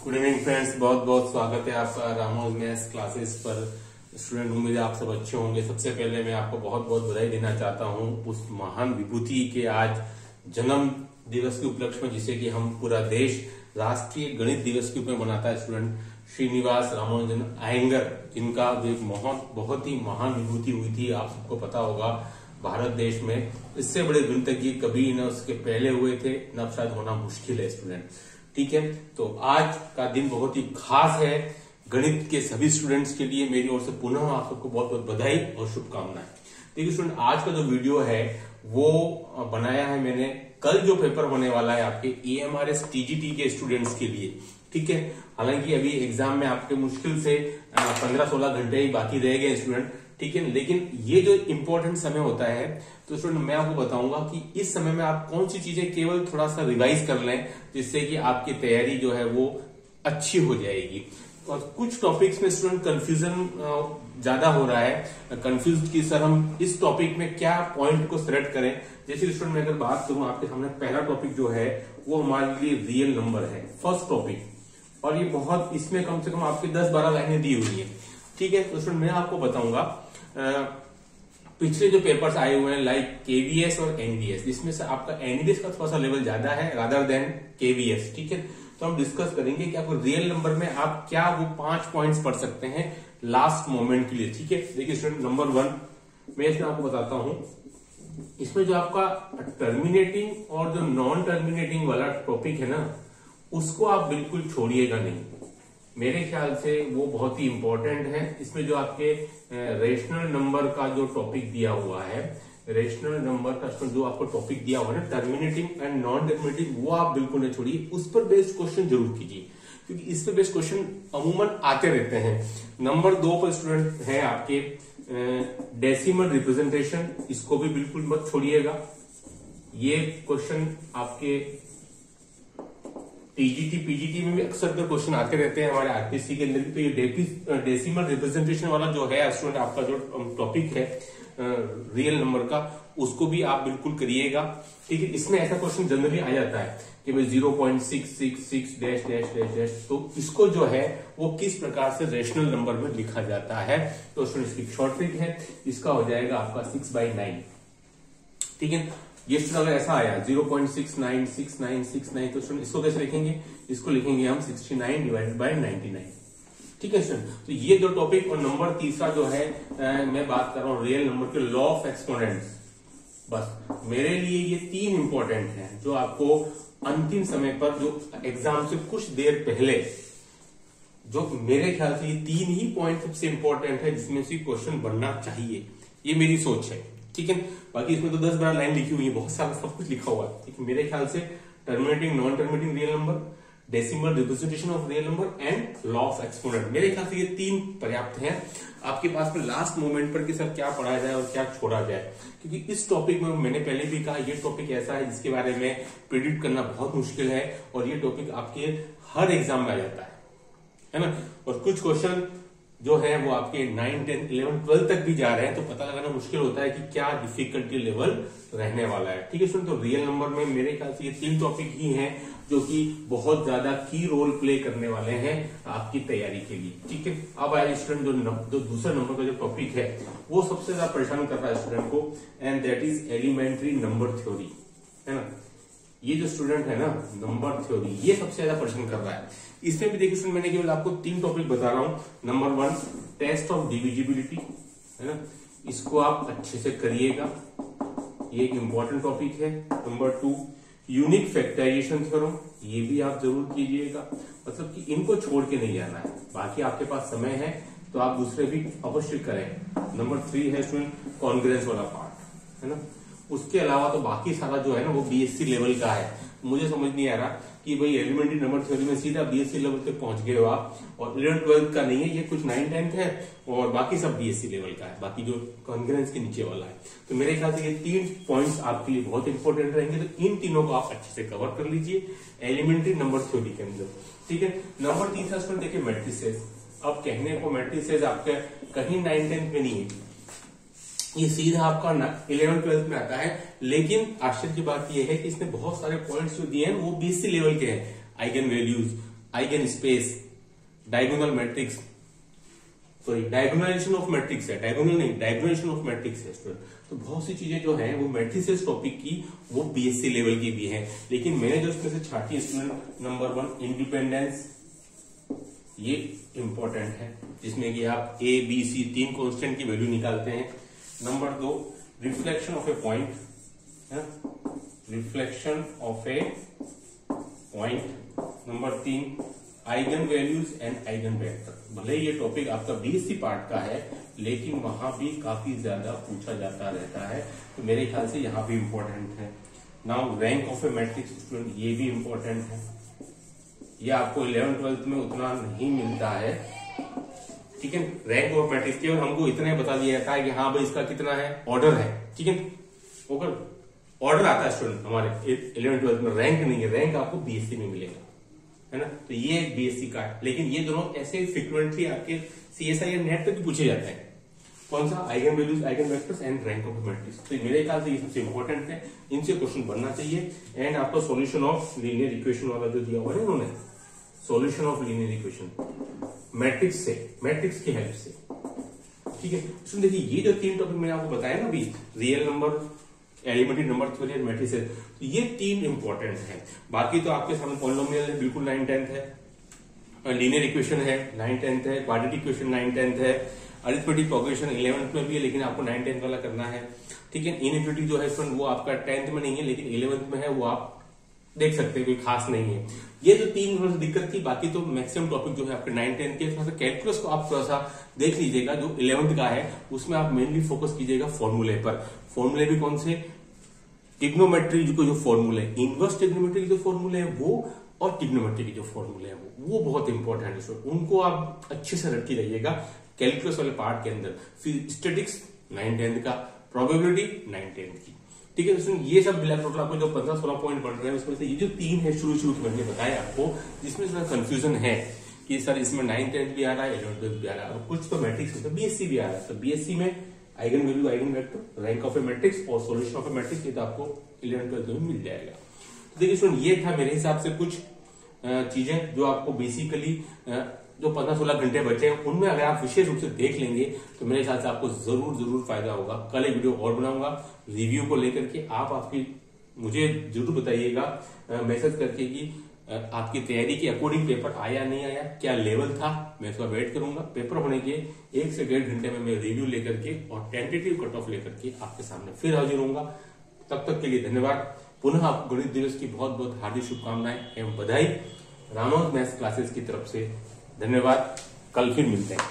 Good evening friends, बहुत बहुत स्वागत है आपका रामोस मैथ्स क्लासेस पर। स्टूडेंट, उम्मीद है आप सब अच्छे होंगे। सबसे पहले मैं आपको बहुत बहुत बधाई देना चाहता हूं उस महान विभूति के आज जन्म दिवस के उपलक्ष्य में, जिसे कि हम पूरा देश राष्ट्रीय गणित दिवस के रूप में मनाता है। स्टूडेंट, श्रीनिवास रामानुजन अयंगर, जिनका एक बहुत ही महान विभूति हुई थी, आप सबको पता होगा। भारत देश में इससे बड़े गणितज्ञ कभी न उसके पहले हुए थे, न शायद होना मुश्किल है। स्टूडेंट, ठीक है, तो आज का दिन बहुत ही खास है गणित के सभी स्टूडेंट्स के लिए। मेरी ओर से पुनः आप सबको बहुत बहुत बधाई और शुभकामनाएं। देखिए स्टूडेंट, आज का जो वीडियो है वो बनाया है मैंने कल जो पेपर होने वाला है आपके EMRS TGT के स्टूडेंट्स के लिए। ठीक है, हालांकि अभी एग्जाम में आपके मुश्किल से 15-16 घंटे ही बाकी रह गए स्टूडेंट। ठीक है, लेकिन ये जो इंपॉर्टेंट समय होता है, तो स्टूडेंट मैं आपको बताऊंगा कि इस समय में आप कौन सी चीजें केवल थोड़ा सा रिवाइज कर लें, जिससे कि आपकी तैयारी जो है वो अच्छी हो जाएगी। और कुछ टॉपिक्स में स्टूडेंट कंफ्यूजन ज्यादा हो रहा है, कंफ्यूज की सर हम इस टॉपिक में क्या पॉइंट को सिलेक्ट करें। जैसे स्टूडेंट मैं अगर बात करूं, आपके सामने पहला टॉपिक जो है वो हमारे लिए रियल नंबर है, फर्स्ट टॉपिक। और ये बहुत, इसमें कम से कम आपकी 10-12 लाइनें दी हुई है। ठीक है, तो स्टूडेंट मैं आपको बताऊंगा पिछले जो पेपर्स आए हुए हैं लाइक KVS और NVS, जिसमें से आपका NVS का थोड़ा सा लेवल ज्यादा है रादर देन KVS। ठीक है, तो हम डिस्कस करेंगे कि आपको रियल नंबर में आप क्या वो 5 पॉइंट्स पढ़ सकते हैं लास्ट मोमेंट के लिए। ठीक है, देखिए स्टूडेंट, नंबर 1 मैं इसमें आपको बताता हूं। इसमें जो आपका टर्मिनेटिंग और जो नॉन टर्मिनेटिंग वाला टॉपिक है ना, उसको आप बिल्कुल छोड़िएगा नहीं। मेरे ख्याल से वो बहुत ही इंपॉर्टेंट है। इसमें जो आपके रेशनल नंबर का जो टॉपिक दिया हुआ है, रेशनल नंबर का जो आपको टॉपिक दिया हुआ है ना, टर्मिनेटिंग एंड नॉन टर्मिनेटिंग, वो आप बिल्कुल नहीं छोड़िए। उस पर बेस्ड क्वेश्चन जरूर कीजिए, क्योंकि इस पर बेस्ड क्वेश्चन अमूमन आते रहते हैं। नंबर 2 पर स्टूडेंट है आपके डेसिमल रिप्रेजेंटेशन, इसको भी बिल्कुल मत छोड़िएगा। ये क्वेश्चन आपके TGT PGT में भी अक्सर क्वेश्चन आते रहते हैं हमारे RPC के अंदर भी। तो ये डेसिमल रिप्रेजेंटेशन वाला जो है स्टूडेंट, आपका जो टॉपिक है रियल नंबर का, उसको भी आप बिल्कुल करिएगा। ठीक है, इसमें ऐसा क्वेश्चन जनरली आ जाता है कि भाई 0.666 डैश डैश डैश डैश, तो इसको जो है वो किस प्रकार से रेशनल नंबर में लिखा जाता है। तो स्टूडेंट इसकी शॉर्ट ट्रिक है, इसका हो जाएगा आपका 6/9। ठीक है, ये अगर ऐसा आया 0.696969, तो स्टूडेंट इसको कैसे लिखेंगे? इसको लिखेंगे हम 69/99। ठीक है स्टूडेंट, तो ये दो टॉपिक। और नंबर तीसरा जो है मैं बात कर रहा हूं रियल नंबर के लॉ ऑफ एक्सपोनेंट्स। बस मेरे लिए ये 3 इंपॉर्टेंट हैं, जो आपको अंतिम समय पर, जो एग्जाम से कुछ देर पहले, जो मेरे ख्याल से ये 3 ही पॉइंट सबसे इंपॉर्टेंट है जिसमें से क्वेश्चन बनना चाहिए। ये मेरी सोच है। ठीक है, बाकी इसमें तो 10-12 लाइन लिखी हुई है, बहुत सारा सब कुछ लिखा हुआ है। ठीक है, मेरे ख्याल से terminating non terminating real number, decimal representation of real number and law of exponent, मेरे ख्याल से ये 3 पर्याप्त हैं आपके पास में लास्ट मोमेंट पर कि सर क्या पढ़ा जाए और क्या छोड़ा जाए। क्योंकि इस टॉपिक में मैंने पहले भी कहा, ये टॉपिक ऐसा है जिसके बारे में प्रिडिक्ट करना बहुत मुश्किल है, और ये टॉपिक आपके हर एग्जाम में आ जाता है ना। और कुछ क्वेश्चन जो है वो आपके 9, 10, 11, 12 तक भी जा रहे हैं, तो पता लगाना मुश्किल होता है कि क्या डिफिकल्टी लेवल रहने वाला है। ठीक है स्टूडेंट, तो रियल नंबर में मेरे ख्याल से ये 3 टॉपिक ही हैं जो कि बहुत ज्यादा की रोल प्ले करने वाले हैं आपकी तैयारी के लिए। ठीक है, अब आए स्टूडेंट जो दूसरा नंबर का जो टॉपिक है वो सबसे ज्यादा परेशान कर रहा है स्टूडेंट को, and that is elementary number theory, है ना। ये जो स्टूडेंट है ना, नंबर थ्योरी, ये सबसे ज्यादा परेशान कर रहा है। इसमें भी देखिए मैंने केवल आपको 3 टॉपिक बता रहा हूं। नंबर 1 टेस्ट ऑफ डिविजिबिलिटी, है ना, इसको आप अच्छे से करिएगा, ये एक इंपॉर्टेंट टॉपिक है। नंबर 2 यूनिक फैक्टराइजेशन थ्योरम, ये भी आप जरूर कीजिएगा, मतलब कि इनको छोड़ के नहीं जाना है। बाकी आपके पास समय है तो आप दूसरे भी अवश्य करें। नंबर 3 है स्टूडेंट कॉन्ग्रेंस वाला पार्ट, है ना। उसके अलावा तो बाकी सारा जो है ना वो BSc लेवल का है। मुझे समझ नहीं आ रहा कि भाई एलिमेंट्री नंबर थ्योरी में सीधा BSc लेवल तक पहुंच गए हो आप, और 11-12 का नहीं है, ये कुछ 9-10 है और बाकी सब BSc लेवल का है, बाकी जो कॉन्ग्रेंस के नीचे वाला है। तो मेरे ख्याल से ये 3 पॉइंट्स आपके लिए बहुत इंपॉर्टेंट रहेंगे, तो इन तीनों को आप अच्छे से कवर कर लीजिए एलिमेंट्री नंबर थ्योरी के अंदर। ठीक है, नंबर 3 देखिए मैट्रिसेस। अब कहने को मैट्रिसेस आपके कहीं 9-10 में नहीं है, ये सीधा आपका 11-12 में आता है। लेकिन आश्चर्य की बात यह है कि इसने बहुत सारे पॉइंट्स जो दिए हैं वो BSc लेवल के हैं। Eigen values, eigen space, diagonal matrix, sorry diagonalisation of matrix है, डायगोनल नहीं डायगोनलाइजेशन ऑफ मैट्रिक्स है स्टूडेंट। तो बहुत सी चीजें जो है वो मैट्रिसेस टॉपिक की वो बीएससी लेवल की भी है, लेकिन मैंने जो उसमें से छाटी स्टूडेंट, नंबर 1 इंडिपेंडेंस, ये इंपॉर्टेंट है जिसमें कि आप ए बी सी 3 कांस्टेंट की वैल्यू निकालते हैं। Number 2 reflection of A point, reflection of A point. Number 3 eigen values and eigen vector. भले ये टॉपिक आपका बीएससी पार्ट का है लेकिन वहां भी काफी ज्यादा पूछा जाता रहता है, तो मेरे ख्याल से यहाँ भी इंपॉर्टेंट है। Now rank of A matrix student, ये भी इंपॉर्टेंट है, ये आपको 11th-12th में उतना नहीं मिलता है, ठीक है। रैंक ऑफ मैट्रिक्स केवल हमको इतना ही बता दिया जाता है कि हाँ भाई इसका कितना है, ऑर्डर है, ठीक है, ऑर्डर आता है स्टूडेंट हमारे 11th-12th में, रैंक नहीं है, रैंक आपको बीएससी में मिलेगा, है ना। तो ये एक बीएससी का है, लेकिन ये दोनों ऐसे फ्रिक्वेंटली आपके सीएसआई या नेट तक पूछे जाते हैं। कौन सा, eigen values, eigen vectors and rank of matrix. तो मेरे ख्याल से ये सबसे इंपॉर्टेंट है, इनसे क्वेश्चन बनना चाहिए। एंड आपका सॉल्यूशन ऑफ लीनियर इक्वेशन वाला जो दिया हुआ है उन्होंने, solution of linear equation matrix से, मैट्रिक्स की हेल्प से, ठीक है। सुन देखिए ये जो 3 टॉपिक मैंने आपको बताया ना अभी, real number, elementary number theory और मैट्रिसेस, तो ये 3 इंपॉर्टेंट है। बाकी तो आपके सामने पॉलिनोमियल है, बिल्कुल 9th-10th है, लीनियर इक्वेशन है 9th-10th है, क्वाड्रेटिक इक्वेशन 9th-10th है, अरिथमेटिक प्रोग्रेशन 11th में भी है लेकिन आपको 9th-10th वाला करना है, ठीक है। इनइक्वालिटी जो है वो आपका 10th में नहीं है लेकिन 11th में है, वो आप देख सकते हैं, कोई खास नहीं है। ये जो 3 थोड़ा सा दिक्कत थी, बाकी तो मैक्सिमम टॉपिक जो है आपके 9th-10th के, थोड़ा सा कैलकुलस को आप थोड़ा सा देख लीजिएगा, जो 11th का है उसमें आप मेनली फोकस कीजिएगा फॉर्मूले पर। फॉर्मूले भी कौन से, ट्रिग्नोमेट्री को जो फॉर्मूले, इनवर्स ट्रिग्नोमेट्री के जो फॉर्मूले है वो, और ट्रिग्नोमेट्री के जो फॉर्मूले है वो बहुत इंपॉर्टेंट है, उनको आप अच्छे से रख के रहिएगा कैलकुलस वाले पार्ट के अंदर। फिर स्टैटिक्स 9th-10th का, प्रोबेबिलिटी 9th-10th की, ठीक है। तो ये सब मिला टोटल आपको जो 15-16 पॉइंट बन रहे हैं उसमें से ये जो 3 है शुरू में मैंने बताया आपको, जिसमें थोड़ा कंफ्यूजन है कि सर इसमें 9th-10th भी आ रहा है, 11th-12th भी आ रहा है, और कुछ तो मैट्रिक्स होता है, बीएससी भी आ रहा है। तो बीएससी में eigen value, eigen vector, rank of A matrix और सॉल्यूशन ऑफ ए मैट्रिक्स, ये तो आपको 11th-12th में मिल जाएगा। तो देखिए स्टूडेंट, ये था मेरे हिसाब से कुछ चीजें जो आपको बेसिकली जो 15-16 घंटे बचे हैं उनमें अगर आप विशेष रूप से देख लेंगे तो मेरे हिसाब से आपको जरूर फायदा होगा। कल एक वीडियो और बनाऊंगा रिव्यू को लेकर के, आप आपकी मुझे जरूर बताइएगा मैसेज करके कि आपकी तैयारी के अकॉर्डिंग पेपर आया नहीं आया, क्या लेवल था। मैं इसका वेट करूंगा, पेपर होने के 1 से 1.5 घंटे में मैं रिव्यू लेकर के और टेंटेटिव कट ऑफ लेकर के आपके सामने फिर हाजिर होऊंगा। तब तक के लिए धन्यवाद। पुनः आपको गणित दिवस की बहुत बहुत हार्दिक शुभकामनाएं एवं बधाई रामानुज मैथ्स क्लासेस की तरफ से। धन्यवाद, कल फिर मिलते हैं।